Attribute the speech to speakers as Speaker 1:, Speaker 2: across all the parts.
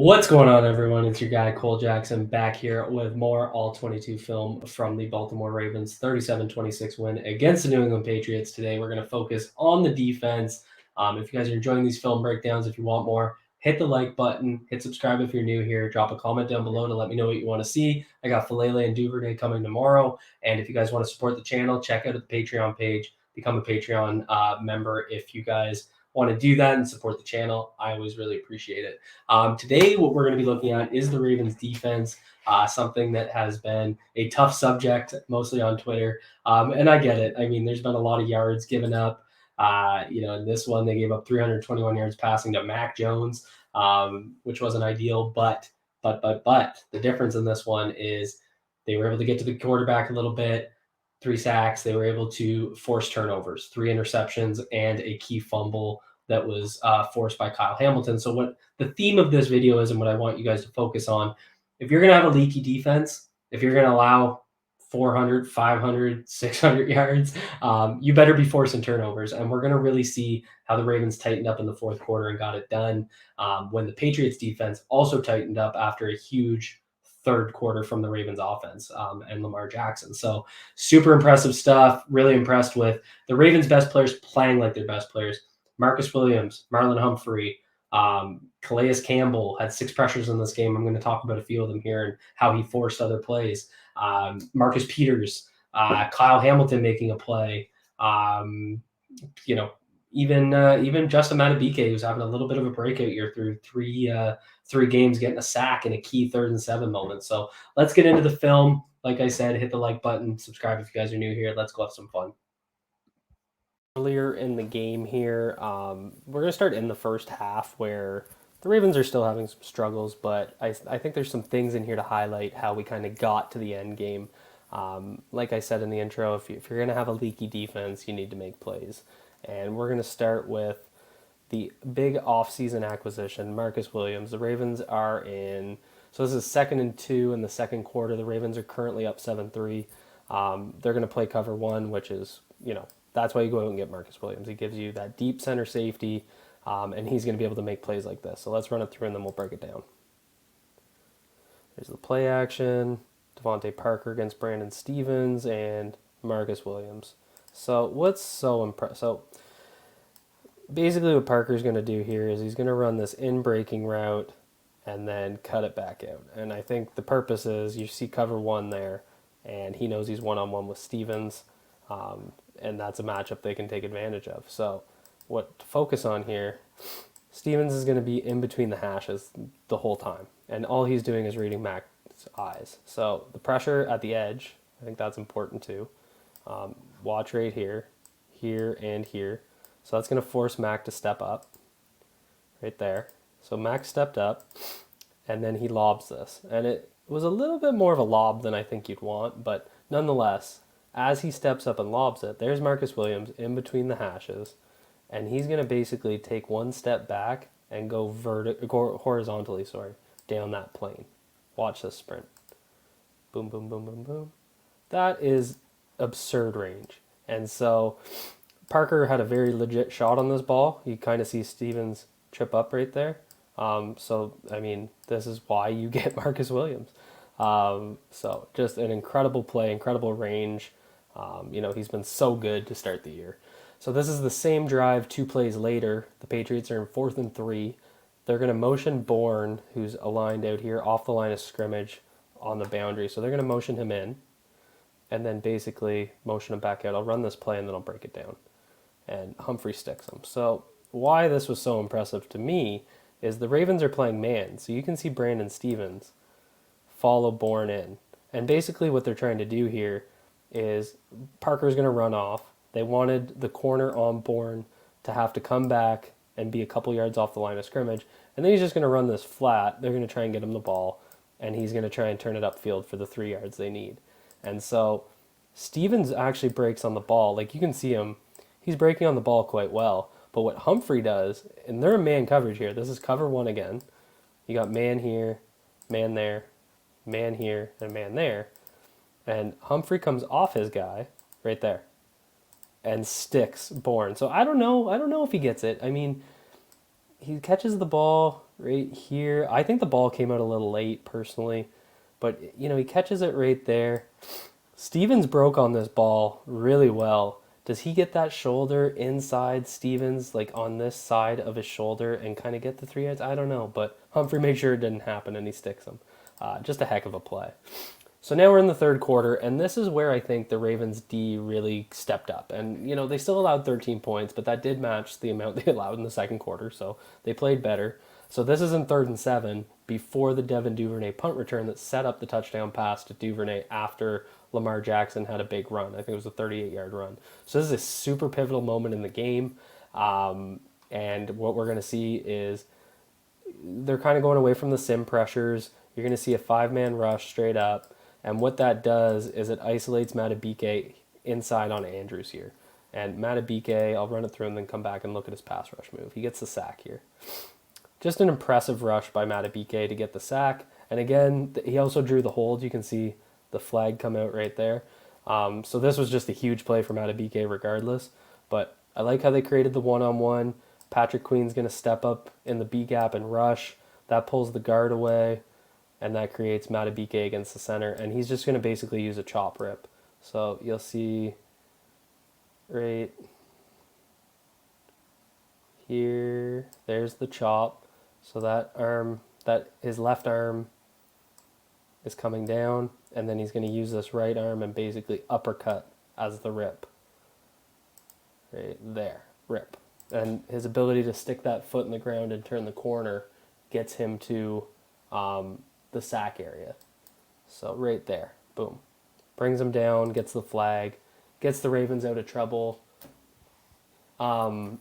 Speaker 1: What's going on, everyone? It's your guy, Cole Jackson, back here with more All-22 film from the Baltimore Ravens 37-26 win against the New England Patriots. Today, we're going to focus on the defense. If you guys are enjoying these film breakdowns, if you want more, hit the like button, hit subscribe if you're new here, drop a comment down below to let me know what you want to see. I got Filele and Duvernay coming tomorrow, and if you guys want to support the channel, check out the Patreon page, become a Patreon member if you guys want to do that and support the channel. I always really appreciate it. Today, what we're going to be looking at is the Ravens defense, something that has been a tough subject, mostly on Twitter. And I get it. I mean, there's been a lot of yards given up. In this one, they gave up 321 yards passing to Mac Jones, which wasn't ideal. But the difference in this one is they were able to get to the quarterback a little bit. 3 sacks. They were able to force turnovers, 3 interceptions, and a key fumble that was forced by Kyle Hamilton. So what the theme of this video is, and what I want you guys to focus on, if you're going to have a leaky defense, if you're going to allow 400, 500, 600 yards, you better be forcing turnovers. And we're going to really see how the Ravens tightened up in the fourth quarter and got it done when the Patriots defense also tightened up after a huge third quarter from the Ravens offense and Lamar Jackson. So super impressive stuff. Really impressed with the Ravens' best players playing like their best players. Marcus Williams, Marlon Humphrey, Calais Campbell had 6 pressures in this game. I'm going to talk about a few of them here and how he forced other plays. Marcus Peters, Kyle Hamilton making a play. Even Justin Madubuike, who's having a little bit of a breakout year through three games, getting a sack in a key 3rd and 7 moment. So let's get into the film. Like I said, hit the like button, subscribe if you guys are new here. Let's go have some fun. Earlier in the game here, we're going to start in the first half where the Ravens are still having some struggles, but I think there's some things in here to highlight how we kind of got to the end game. Like I said in the intro, if you're going to have a leaky defense, you need to make plays. And we're going to start with the big offseason acquisition, Marcus Williams. The Ravens are in, so this is 2nd and 2 in the second quarter. The Ravens are currently up 7-3. They're going to play cover 1, which is, that's why you go out and get Marcus Williams. He gives you that deep center safety, and he's going to be able to make plays like this. So let's run it through, and then we'll break it down. There's the play action, Devontae Parker against Brandon Stevens, and Marcus Williams. So what's so impressive? So basically what Parker's going to do here is he's going to run this in-breaking route and then cut it back out. And I think the purpose is you see cover 1 there, and he knows he's one-on-one with Stevens, and that's a matchup they can take advantage of. So what to focus on here, Stevens is going to be in between the hashes the whole time, and all he's doing is reading Mac's eyes. So the pressure at the edge, I think that's important too. Watch right here, and here. So that's going to force Mac to step up right there. So Mac stepped up, and then he lobs this. And it was a little bit more of a lob than I think you'd want, but nonetheless, as he steps up and lobs it, there's Marcus Williams in between the hashes, and he's going to basically take one step back and go horizontally, down that plane. Watch this sprint. Boom, boom, boom, boom, boom. That is absurd range. And so Parker had a very legit shot on this ball. You kind of see Stevens trip up right there. This is why you get Marcus Williams. So just an incredible play, incredible range. He's been so good to start the year. So this is the same drive 2 plays later. The Patriots are in 4th and 3. They're going to motion Bourne, who's aligned out here off the line of scrimmage on the boundary. So they're going to motion him in and then basically motion him back out. I'll run this play and then I'll break it down. And Humphrey sticks him. So why this was so impressive to me is the Ravens are playing man. So you can see Brandon Stevens follow Bourne in. And basically what they're trying to do here is Parker's going to run off. They wanted the corner on Bourne to have to come back and be a couple yards off the line of scrimmage. And then he's just going to run this flat. They're going to try and get him the ball. And he's going to try and turn it upfield for the 3 yards they need. And so Stevens actually breaks on the ball. Like you can see him. He's breaking on the ball quite well. But what Humphrey does, and they're in man coverage here. This is cover 1 again. You got man here, man there, man here, and man there. And Humphrey comes off his guy right there and sticks Bourne. So I don't know if he gets it. I mean, he catches the ball. right here. I think the ball came out a little late personally, but he catches it right there. Stevens broke on this ball really well. Does he get that shoulder inside Stevens, like on this side of his shoulder, and kind of get the 3 yards? I don't know, but Humphrey made sure it didn't happen, and he sticks him. Just a heck of a play. So now we're in the third quarter, and this is where I think the Ravens D really stepped up. And, they still allowed 13 points, but that did match the amount they allowed in the second quarter, so they played better. So this is in 3rd and 7 before the Devin Duvernay punt return that set up the touchdown pass to Duvernay after Lamar Jackson had a big run. I think it was a 38-yard run. So this is a super pivotal moment in the game. And what we're going to see is they're kind of going away from the sim pressures. You're going to see a 5-man rush straight up. And what that does is it isolates Matabike inside on Andrews here. And Matabike, I'll run it through and then come back and look at his pass rush move. He gets the sack here. Just an impressive rush by Matabike to get the sack. And again, he also drew the hold. You can see the flag come out right there. So this was just a huge play for Matabike regardless. But I like how they created the one-on-one. Patrick Queen's going to step up in the B gap and rush. That pulls the guard away. And that creates Matabike against the center. And he's just going to basically use a chop rip. So you'll see right here, there's the chop. So that his left arm is coming down, and then he's going to use this right arm and basically uppercut as the rip. Right there, rip. And his ability to stick that foot in the ground and turn the corner gets him to the sack area. So right there, boom. Brings him down, gets the flag, gets the Ravens out of trouble, and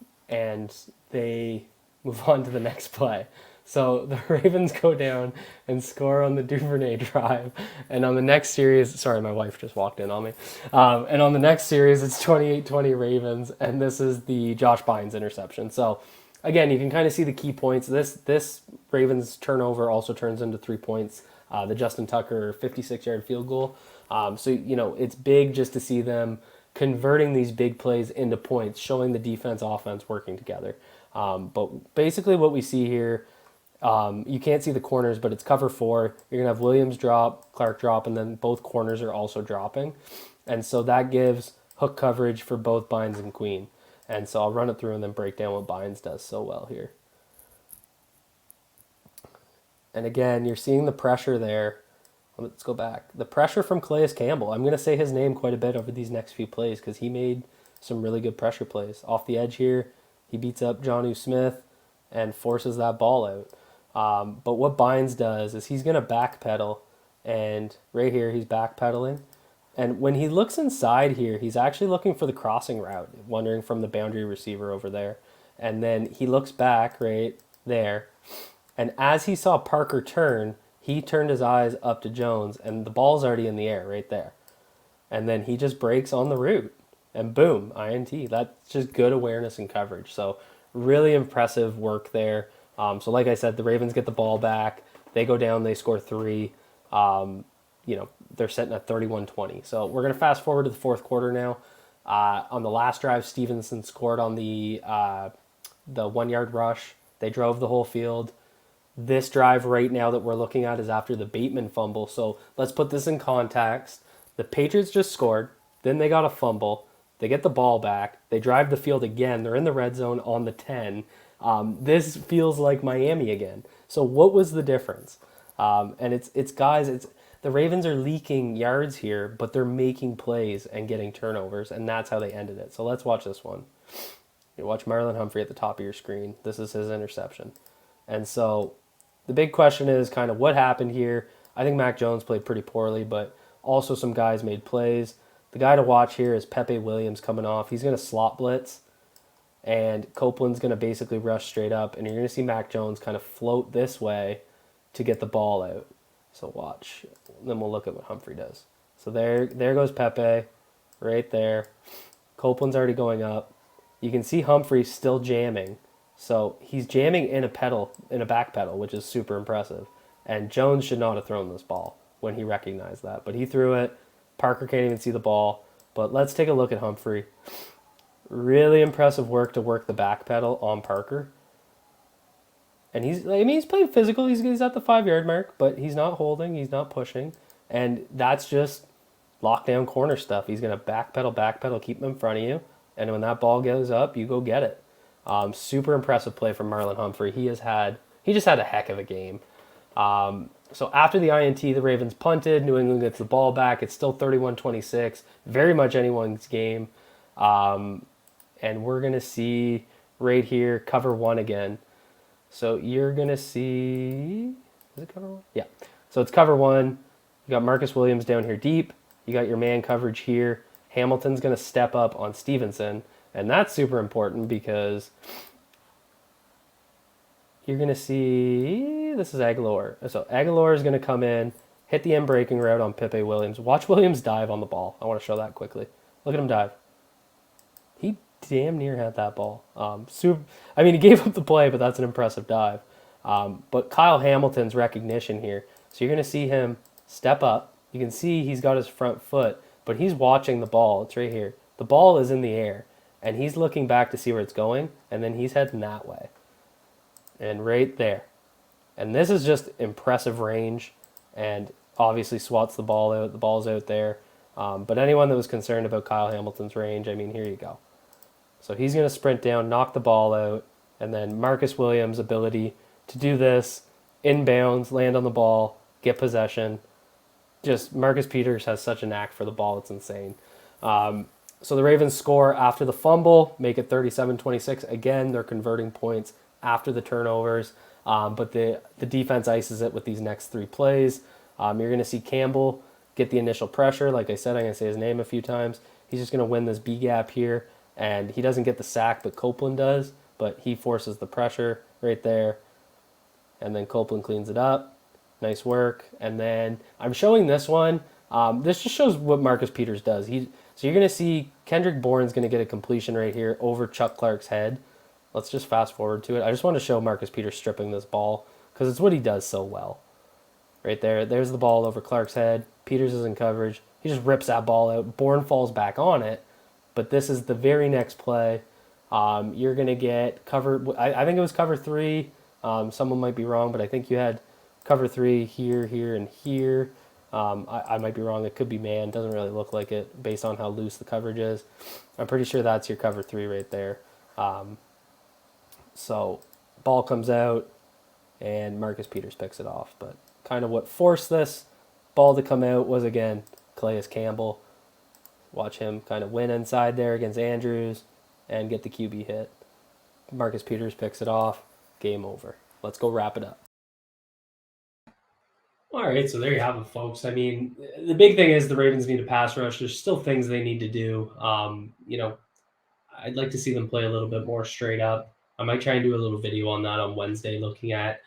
Speaker 1: they move on to the next play. So the Ravens go down and score on the Duvernay drive. And on the next series, sorry, my wife just walked in on me. And on the next series, it's 28-20 Ravens, and this is the Josh Bynes interception. So again, you can kind of see the key points. This Ravens turnover also turns into 3 points. The Justin Tucker 56-yard field goal. So, it's big just to see them converting these big plays into points, showing the defense, offense working together. But basically what we see here, you can't see the corners, but it's cover 4. You're going to have Williams drop, Clark drop, and then both corners are also dropping. And so that gives hook coverage for both Bynes and Queen. And so I'll run it through and then break down what Bynes does so well here. And again, you're seeing the pressure there. Let's go back. The pressure from Calais Campbell. I'm going to say his name quite a bit over these next few plays because he made some really good pressure plays. Off the edge here, he beats up Jonnu Smith and forces that ball out. But what Bynes does is he's going to backpedal, and right here he's backpedaling. And when he looks inside here, he's actually looking for the crossing route, wondering from the boundary receiver over there. And then he looks back right there. And as he saw Parker turn, he turned his eyes up to Jones, and the ball's already in the air right there. And then he just breaks on the route, and boom, INT. That's just good awareness and coverage. So really impressive work there. So like I said, the Ravens get the ball back. They go down, they score 3. They're sitting at 31-20. So we're going to fast forward to the fourth quarter now. On the last drive, Stevenson scored on the 1-yard rush. They drove the whole field. This drive right now that we're looking at is after the Bateman fumble. So let's put this in context. The Patriots just scored. Then they got a fumble. They get the ball back. They drive the field again. They're in the red zone on the 10. This feels like Miami again. So what was the difference? And it's guys, the Ravens are leaking yards here, but they're making plays and getting turnovers, and that's how they ended it. So let's watch this one. You watch Marlon Humphrey at the top of your screen. This is his interception. And so the big question is kind of what happened here. I think Mac Jones played pretty poorly, but also some guys made plays. The guy to watch here is Pepe Williams coming off. He's going to slot blitz, and Copeland's going to basically rush straight up, and you're going to see Mac Jones kind of float this way to get the ball out. So watch. Then we'll look at what Humphrey does. So there goes Pepe right there. Copeland's already going up. You can see Humphrey still jamming. So he's jamming in a back pedal, which is super impressive. And Jones should not have thrown this ball when he recognized that. But he threw it. Parker can't even see the ball. But let's take a look at Humphrey. Really impressive work to work the back pedal on Parker. And he's playing physical. He's at the 5 yard mark, but he's not holding. He's not pushing. And that's just lockdown corner stuff. He's going to backpedal, keep him in front of you. And when that ball goes up, you go get it. Super impressive play from Marlon Humphrey. He just had a heck of a game. So after the INT, the Ravens punted. New England gets the ball back. It's still 31-26. Very much anyone's game. And we're going to see right here cover one again. So you're going to see... Is it cover one? Yeah. So it's cover one. You got Marcus Williams down here deep. You got your man coverage here. Hamilton's going to step up on Stevenson. And that's super important because you're going to see, this is Aguilar. So Aguilar is going to come in, hit the end breaking route on Pepe Williams. Watch Williams dive on the ball. I want to show that quickly. Look at him dive. He damn near had that ball. He gave up the play, but that's an impressive dive. But Kyle Hamilton's recognition here. So you're going to see him step up. You can see he's got his front foot, but he's watching the ball. It's right here. The ball is in the air, and he's looking back to see where it's going, and then he's heading that way. And right there. And this is just impressive range, and obviously swats the ball out. The ball's out there. But anyone that was concerned about Kyle Hamilton's range, here you go. So he's going to sprint down, knock the ball out, and then Marcus Williams' ability to do this, inbounds, land on the ball, get possession. Just Marcus Peters has such a knack for the ball, it's insane. So the Ravens score after the fumble, make it 37-26. Again, they're converting points after the turnovers, but the defense ices it with these next three plays. You're going to see Campbell get the initial pressure. Like I said, I'm going to say his name a few times. He's just going to win this B gap here, and he doesn't get the sack, but Copeland does, but he forces the pressure right there, and then Copeland cleans it up. Nice work. And then I'm showing this one. This just shows what Marcus Peters does. So you're going to see Kendrick Bourne's going to get a completion right here over Chuck Clark's head. Let's just fast forward to it. I just want to show Marcus Peters stripping this ball because it's what he does so well. Right there. There's the ball over Clark's head. Peters is in coverage. He just rips that ball out. Bourne falls back on it. But this is the very next play. You're going to get cover. I think it was cover 3. Someone might be wrong, but I think you had cover 3 here, here, and here. I might be wrong. It could be man. Doesn't really look like it based on how loose the coverage is. I'm pretty sure that's your cover 3 right there. So ball comes out, and Marcus Peters picks it off. But kind of what forced this ball to come out was, again, Calais Campbell. Watch him kind of win inside there against Andrews and get the QB hit. Marcus Peters picks it off. Game over. Let's go wrap it up. All right, so there you have it, folks. The big thing is the Ravens need a pass rush. There's still things they need to do. I'd like to see them play a little bit more straight up. I might try and do a little video on that on Wednesday, looking at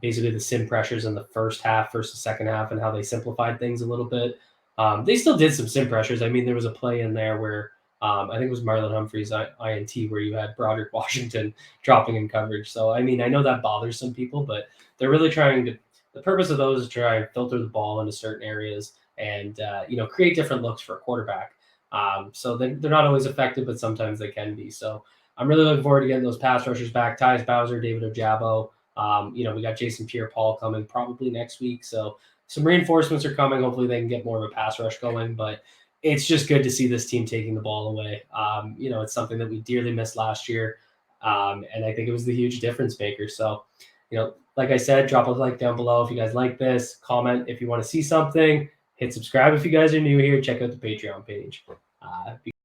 Speaker 1: basically the sim pressures in the first half versus second half and how they simplified things a little bit. They still did some sim pressures. There was a play in there where I think it was Marlon Humphrey's INT where you had Broderick Washington dropping in coverage. So, I know that bothers some people, but they're really trying to – the purpose of those is to try and filter the ball into certain areas and, create different looks for a quarterback. So they're not always effective, but sometimes they can be. So I'm really looking forward to getting those pass rushers back. Tyus Bowser, David Ojabo. We got Jason Pierre-Paul coming probably next week. So some reinforcements are coming. Hopefully they can get more of a pass rush going. But it's just good to see this team taking the ball away. It's something that we dearly missed last year. And I think it was the huge difference maker. So, like I said, drop a like down below if you guys like this. Comment if you want to see something. Hit subscribe if you guys are new here. Check out the Patreon page.